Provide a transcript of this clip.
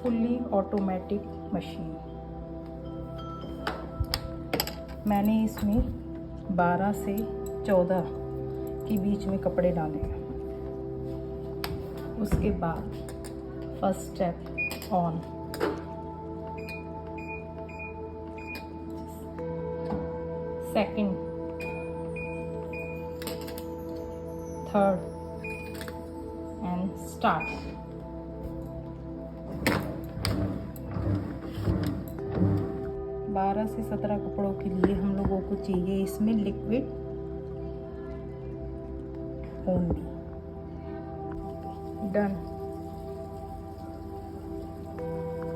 Fully automatic machine. मैंने इसमें 12 से 14 के बीच में कपड़े डाले हैं। उसके बाद first step on, second, third and start. बारह से 17 कपड़ों के लिए हम लोगों को चाहिए इसमें लिक्विड ओनली। डन।